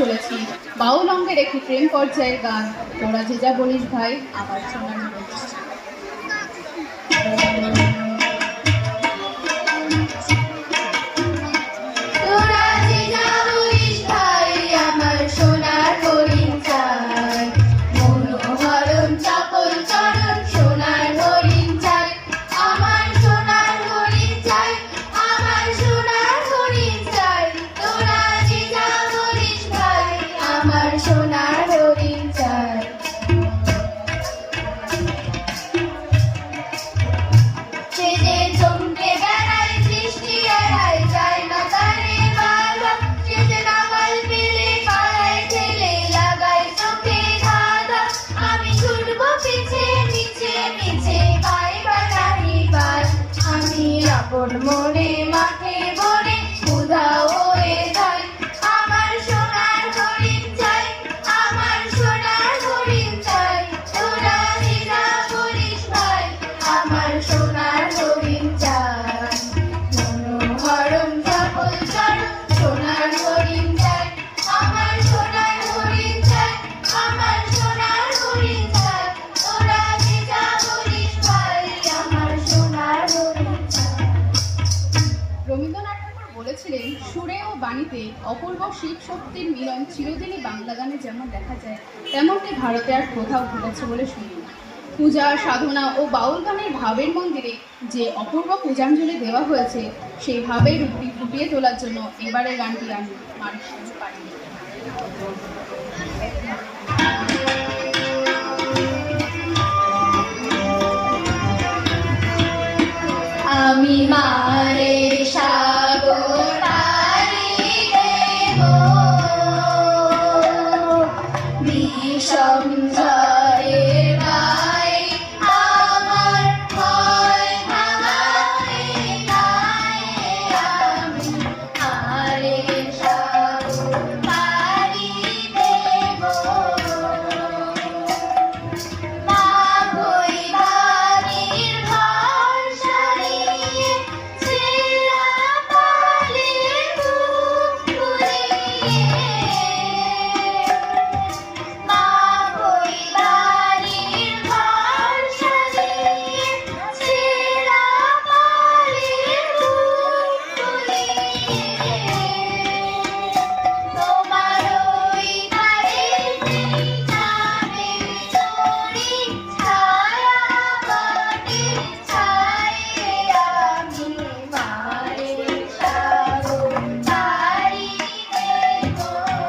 চলেছি বাউল অঙ্গের একটি প্রেম পর্যায়ের গান, তোরা যে যা বলিস ভাই আমার সোনার বলিস। মনে মাঠে বলে উধাও হয়ে যায়, আমার সোনার হরিণ চাই, আমার সোনার হরিণ চাই, তোরা যে যা বলিস ভাই আমার সোনার হরিণ চাই। মনোহরম সকল চরণ সোনার হরিণ চাই, আমার সোনার হরিণ চাই, আমার সোনার হরিণ চাই, তোরা যে যা বলিস ভাই আমার সোনার হরিণ চাই। রবীন্দ্রনাথ ঠাকুর বলেছিলেন, সুরে ও বাণীতে অপূর্ব শিব শক্তির মিলন চিরদিনই বাংলা গানে যেমন দেখা যায়, তেমনটি ভারতে আর কোথাও ঘটেছে বলে শুনি। পূজা, সাধনা ও বাউল গানের ভাবের মন্দিরে যে অপূর্ব পূজাঞ্জলি দেওয়া হয়েছে, সেই ভাবের রূপটি ফুটিয়ে তোলার জন্য এবারের গানটি আমি মানুষ পাইনি।